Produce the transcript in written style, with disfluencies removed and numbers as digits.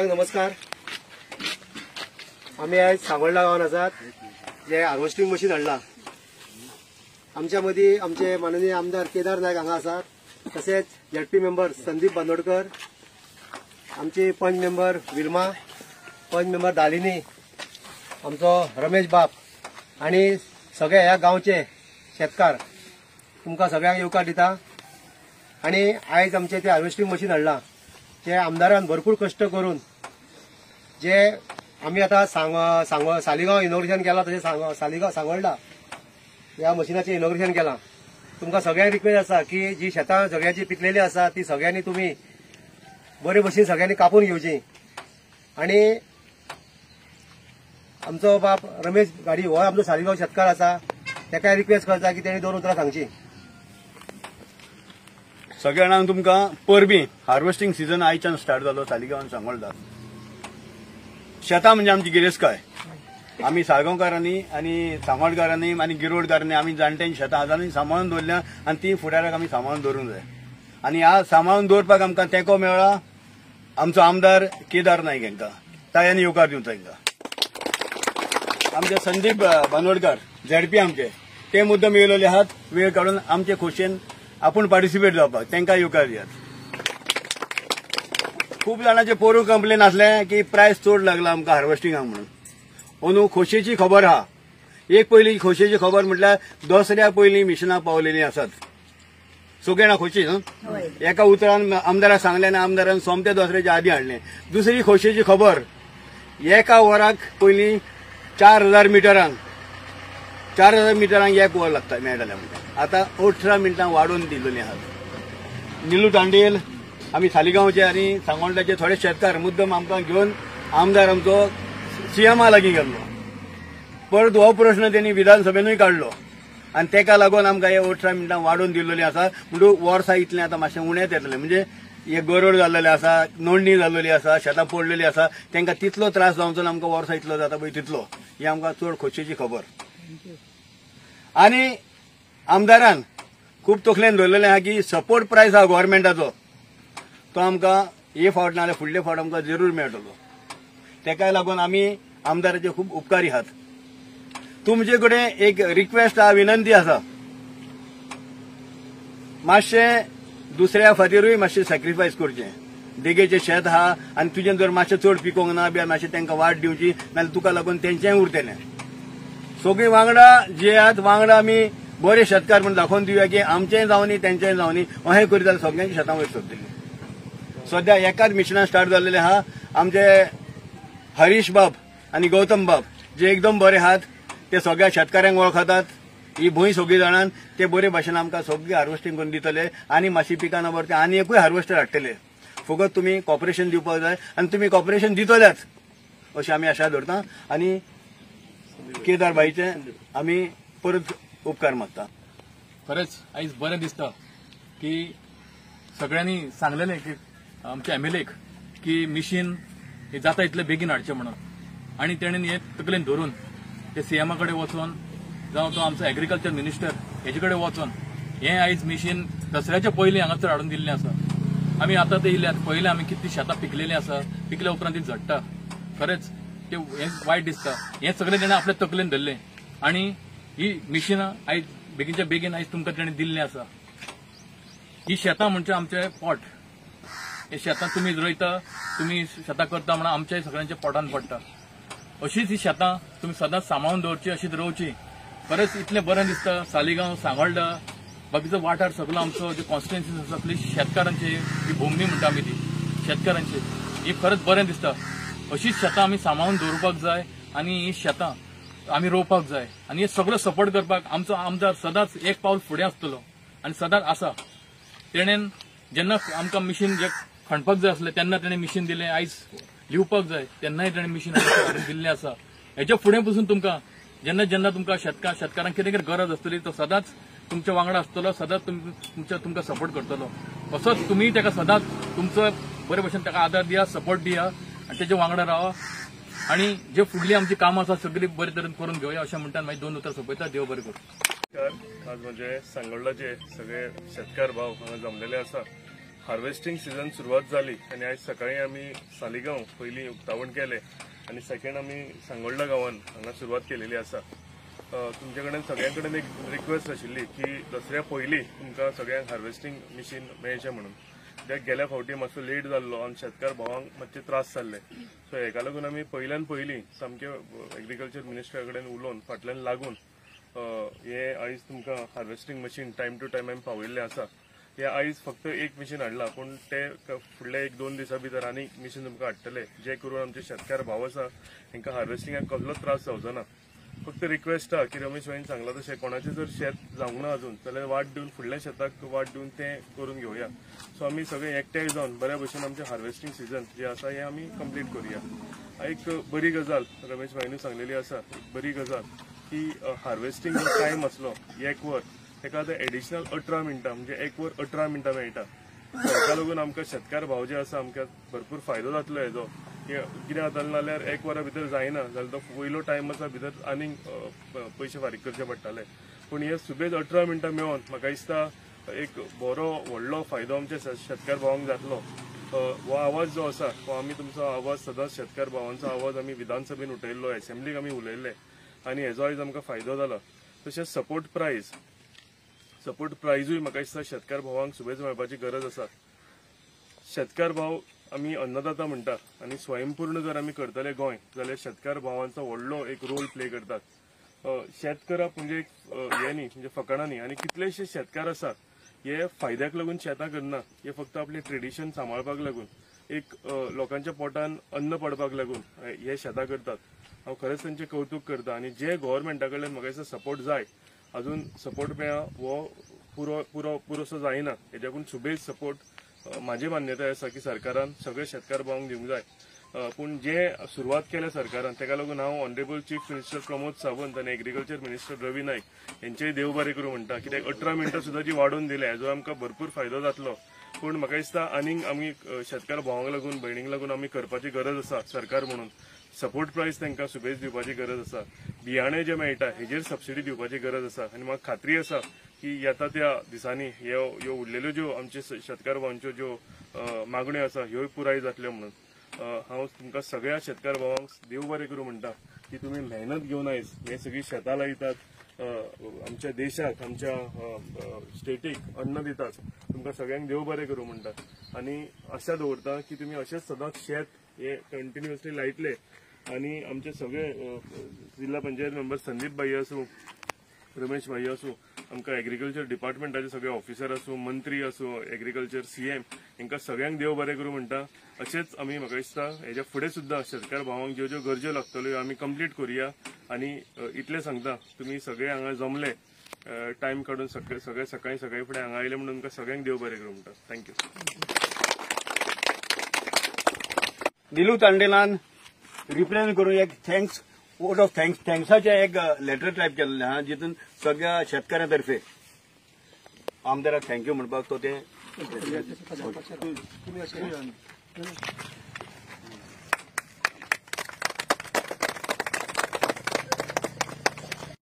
नमस्कार. आम्ही आज सांगोळडा गावात आसात जे हार्वेस्टिंग मशीन हाडला. आमच्या मदीं आमचे माननीय आमदार केदार नायक हांगा आसात. तसेच झेडपी मेंबर संदीप बांदोडकर, आमचे पंच मेंबर विल्मा, पंच मेंबर दालिनी, आमचो रमेश बाप आणि सगळे ह्या गावचे शेतकार तुमकां सगळ्यांक येवकार दिता. आणि आयज आमचे ते हार्वेस्टिंग मशीन हाडला जे आमदारान भरपूर कष्ट करून जे आम्ही आता सालिगांव इनॉग्रेशन केला तसे सालिगांव सांगोळडा या मशीनाचे इनॉग्रेशन केला. तुमकां सगळ्यांक रिक्वेस्ट आसा की जी शेतां सगळ्यांची पिकलेली आसा ती सगळ्यांनी तुम्ही बरे भशेन सगळ्यांनी कापून घेवची. आणि आमचो बाप रमेश गाडी हो आमचो सालिगांव शेतकार आसा, ताका रिक्वेस्ट करता की तेणी 2 उतरां सांगची. सगळ्यांक तुमकां परबीं हार्वेस्टिंग सीजन आयच्यान स्टार्ट जालो सालिगांवान सांगोळडा. शेतां म्हणजे आमची गिरेस्तकाय. आमी साळगांवकारांनी आनी सांगोळकारांनी आनी गिरोडकारांनी आमी जाणट्यांची शेतां आजांनी सांबाळून दवरल्या आनी ती फुडाराक आमी सांबाळून दवरूंक जाय. आनी ह्या सांबाळून दवरपाक आमकां तेंको मेळ्ळा आमचो आमदार केदार नायक हांकां. तायांनी येवकार दिवं तांकां. आमचे संदीप बांदोडकर झेडपी आमचे ते मुद्दम येयलेले आहात वेळ काडून आमचे खोशेन आपूण पार्टिसिपेट जावपाक. तांकां येवकार दियात. खूब जाणांचे पोरूं कंप्लेन आसले की प्रायस चड लागला आमकां हार्वेस्टिंगाक म्हणून. अंदू खोशेची खबर आहा. एक पयली खोशेची खबर म्हटल्यार दसऱ्या पयलीं मिशनां पावलेलीं आसात. सगळे जाणां खोशी एका उतरान आमदाराक सांगलें आनी आमदारान सोमत्या दसऱ्याच्या आदीं हाडलें. दुसरी खोशेची खबर एका वराक पयलीं 4000 मिटरांक 1 वर लागता मेळटालें म्हणटा. आतां 18 मिनटां वाडोवन दिल्लीं आहात. निलू तांडेल आमी सालिगांवचे आनी सांगोळड्याचे थोडे शेतकार मुद्दम आमकां घेवन आमदार आमचो सीएमा लागीं गेल्लो. परत हो प्रश्न तेणी विधानसभेनूय काडलो आनी तेका लागून आमकां हे 18 मिनटां वाडोवन दिल्लीं आसा. म्हणून वर्सां इतलें आतां मातशें उणेंच येतलें. म्हणजे हे गरोड जाल्लेले आसा, नोंदणी जाल्लेली आसा, शेतां पडलेली आसा, तांकां तितलो त्रास जावचो ना. आमकां वर्सां इतलो जाता पळय तितलो. ही आमकां चड खोशेची खबर. आनी आमदारान खूब तकलेन दवरलेलें आहा की सपोर्ट प्रायस आहा गव्हर्मेंटाचो तो आमकां हे फावट नाजाल्यार फुडले फावट आमकां जरूर मेळटलो. तेकाय लागून आमी आमदाराचे खूब उपकारी आहात. तुमचे कडेन एक रिक्वेस्ट आहा, विनंती आसा. मातशें दुसऱ्या फावटीरूय मातशें सॅक्रिफायस करचें. देगेचें शेत आहा आनी तुजें जर मातशें चड पिकोवंक ना बी मातशें तांकां वाट दिवची नाजाल्यार तुका लागून तेंचेंय उरतलें. सगळीं वांगडा जे आहात वांगडा आमी बरे शेतकार म्हूण दाखोवन दिवया की आमचेंय जावनी तेंचेंय जावनी. अशें करीत जाल्यार सगळ्यांची शेतां वयर सरतलीं. सद्या एकाच मिशनां स्टार्ट जाल्लेलें आहा. आमचे हरीश बाब आनी गौतम बाब जे एकदम बरे आहात. ते सगळ्या शेतकाऱ्यांक वळखतात. ही भूंय सगळीं जाणान ते बरे भाशेन आमकां सगळी हार्वेस्टिंग करून दितले आनी मातशी पिकां ना बरें आनी एकूय हार्वेस्टर हाडटले. फकत तुमी कॉपरेशन दिवपाक जाय आनी तुमी कॉपरेशन दितल्याच अशी आमी आशा धरता. आनी केदार बाईचे आमी परत उपकार मागता. खरेंच आयज बरें दिसता की सगळ्यांनी सांगलेलें की आमच्या एमएलएक की मिशीन हे जाता इतले बेगीन हाडचें म्हणून. आनी तेणेन हे तकलेन धरून ते सीएमा कडेन वचून जावं तो आमचो एग्रीकल्चर मिनिस्टर हेजे कडेन वचून हें आयज मिशीन दसऱ्याच्या पयलीं हांगासर हाडून दिल्लें आसा. आमी आतां ते येयल्यात पयलीं आमी कितलीं शेतां पिकलेलीं आसा. पिकल्या उपरांत ती झडटा. खरेंच ते हें वायट दिसता. हें सगळें तेणें आपल्या तकलेन धरलें आनी ही मिशिनां आयज बेगीनच्या बेगीन आयज तुमकां तेणें दिल्लीं आसा. ही शेतां म्हणजे आमचें पोट. हे शेतां तुमी रोयता, तुमी शेतां करता म्हणून आमच्याय सगळ्यांच्या पोटान पडटा. अशीच ही शेतां तुमी सदांच सांबाळून दवरची, अशीच रोवची. खरेंच इतलें बरें दिसता. सालिगांव सांगोळडा बाकीचो वाठार सगळो आमचो जे कॉन्स्टिट्युएन्सीज आसा सगळी शेतकारांची ही भोमणी म्हणटा आमी ती शेतकारांची ही खरंच बरें दिसता. अशीच शेतां आमी सांबाळून दवरपाक जाय आनी ही शेतां आमी रोवपाक जाय आनी हे सगळो सपोर्ट करपाक आमचो आमदार सदांच एक पावल फुडें आसतलो आनी सदांच आसा. तेणेन जेन्ना आमकां मिशीन जे खणपाक जाय आसलें तेन्ना तेणें मिशीन दिलें, आयज लिवपाक जाय तेन्नाय तेणें मिशीन दिल्लें आसा. हेच्या फुडें पसून तुमकां जेन्ना जेन्ना तुमकां शेतकारांक कितें गरज आसतली तो सदांच तुमच्या वांगडा आसतलो, सदांच तुमकां सपोर्ट करतलो. असोच तुमी ताका सदांच तुमचो बरे भशेन ताका आदार दिया, सपोर्ट दिया आनी तेच्या वांगडा रावा आनी जे फुडली आमची कामां आसा सगळी बरे तरेन करून घेवया अशें म्हणटा मागीर 2 उतर सोंपयता. देव बरें करूं. आज म्हणजे सांगोळडाचे सगळे शेतकार भाव हांगा जमलेले आसा. हार्वेस्टिंग सीझन सुरवात जाली आनी आयज सकाळी आमी सालिगांव पयलीं उक्तावण केलें आनी सेकंड आमी सांगोळडा गांवांत हांगा सुरवात केलेली आसा. तुमचे कडेन सगळ्यां कडेन एक रिक्वेस्ट आशिल्ली की दसऱ्या पयलीं तुमकां सगळ्यांक हार्वेस्टिंग मिशीन मेळचें म्हणून. कित्याक गेल्या फावटी मातसो लेट जाल्लो आनी शेतकार भावांक मातशे त्रास जाल्ले. सो हेका लागून आमी पयल्यान पयलीं सामके एग्रीकल्चर मिनिस्टरा कडेन उलोवन फाटल्यान लागून हे आयज तुमकां harvesting machine time to time आमी पावयल्लें आसा. हे आयज फक्त एक मशीन हाडला पूण ते फुडले 1-2 दिसां भितर आनी मशीन तुमकां हाडटले जे करून आमचे शेतकार भाव आसा तांकां हार्वेस्टिंगाक कसलोच त्रास जावचो ना. फक्त रिक्वेस्ट आहा की रमेश भाईन सांगलां तशें कोणाचें जर शेत जावंक ना अजून जाल्यार वाट दिवन फुडल्या शेताक वाट दिवन तें करून घेवया. सो आमी सगळे एकठांय जावन बऱ्या भशेन आमचें हार्वेस्टिंग सीझन जें आसा हें आमी कंप्लीट करुया. एक बरी गजाल रमेश भाईन सांगलेली आसा, बरी गजाल की हार्वेस्टिंग जो टायम आसलो 1 वर ताका आतां एडिशनल 18 मिनटां म्हणजे 1 वर 18 मिनटां मेळटा. ताका लागून आमकां शेतकार भाव जे आसा आमकां भरपूर फायदो जातलो हेजो. कितें जातालें नाल्यार 1 वरा भितर जायना जाल्यार तो वयलो टायम आसा भितर आनीक पयशे फारीक करचे पडटाले. पूण हे सुबेज 18 मिनटां मेळोन म्हाका दिसता एक बरो व्हडलो फायदो आमच्या शेतकार भावांक जातलो. हो आवाज जो आसा तो आमी तुमचो आवाज सदांच शेतकार भावांचो आवाज आमी विधानसभेन उठयल्लो, असेंब्लीक आमी उलयल्ले आनी हेजो आयज आमकां फायदो जाला. तशेंच सपोर्ट प्रायजूय म्हाका दिसता शेतकार भावांक सुबेज मेळपाची गरज आसा. शेतकार भाव आमी अन्नदाता म्हणटा आनी स्वयंपूर्ण जर आमी करतले गोंय जाल्यार शेतकार भावांचो व्हडलो एक रोल प्ले करतात. शेत करप म्हणजे हे न्ही म्हणजे फकाणां न्ही. आनी कितलेशे शेतकार आसात हे फायद्याक लागून शेतां करना, हे फक्त आपले ट्रेडिशन सांबाळपाक लागून एक लोकांच्या पोटान अन्न पडपाक लागून हे शेतां करतात. हांव खरेंच तांचें कौतुक करता आनी जे गव्हर्मेंटा कडल्यान म्हाका दिसता सपोर्ट जाय अजून सपोर्ट मेळ्ळा हो पुरोसो जायना. हेज्याकून सुबेज सपोर्ट म्हाजी मान्यताय आसा की सरकारान सगळे शेतकार भावांक दिवंक जाय. पूण जे सुरवात केल्या सरकारान ताका लागून हांव honourable chief minister Pramod Sawant आनी एग्रीकल्चर मिनिस्टर रवी नायक हेंचेय देव बरें करूं म्हणटा. कित्याक 18 मिनटां सुद्दां जी वाडोवन दिल्या हेजो आमकां भरपूर फायदो जातलो. पूण म्हाका दिसता आनीक आमी शेतकार भावांक लागून भयणींक लागून आमी करपाची गरज आसा सरकार म्हणून. सपोर्ट प्रायस तांकां सुबेज दिवपाची गरज आसा. बियाणें जें मेळटा हेजेर सबसिडी दिवपाची गरज आसा. आनी म्हाका खात्री आसा की येता त्या दिसांनी ह्यो उरलेल्यो ज्यो आमचे शेतकार भावांच्यो ज्यो मागण्यो आसा ह्योय पुराय जातल्यो म्हणून हांव तुमकां सगळ्या शेतकार भावांक देव बरें करूं म्हणटा की तुमी मेहनत घेवन आयज हे सगळीं शेतां लायतात, आमच्या देशाक आमच्या स्टेटीक अन्न दितात. तुमकां सगळ्यांक देव बरें करूं म्हणटा आनी आशा दवरता की तुमी अशेंच सदांच शेत हे कंटिन्युअसली लायतले आनी आमचे सगळे जिल्हा पंचायत मेंबर संदीप भाई आसूं, रमेश भाई आसूं, आमकां एग्रीकल्चर डिपार्टमेंटाचे सगळे ऑफिसर आसूं, मंत्री आसूं, एग्रीकल्चर CM हांकां सगळ्यांक देव बरें करूं म्हणटा. अशेंच आमी म्हाका दिसता हेज्या फुडें सुद्दां शेतकार भावांक ज्यो ज्यो गरजो लागतल्यो आमी कंप्लीट करुया. आनी इतलें सांगता तुमी सगळे हांगा जमले टायम काडून सगळे सकाळी फुडें हांगा आयले म्हणून तुमकां सगळ्यांक देव बरें करूं म्हणटा. थँक्यू. दिलू तांडेलान रिप्रेझेंट करून एक थँक्स वोट ऑफ थँक्साचें एक लेटर टायप केल्लें आहा जितून सगळ्या शेतकाऱ्यां तर्फे आमदाराक थँक्यू म्हणपाक तो तें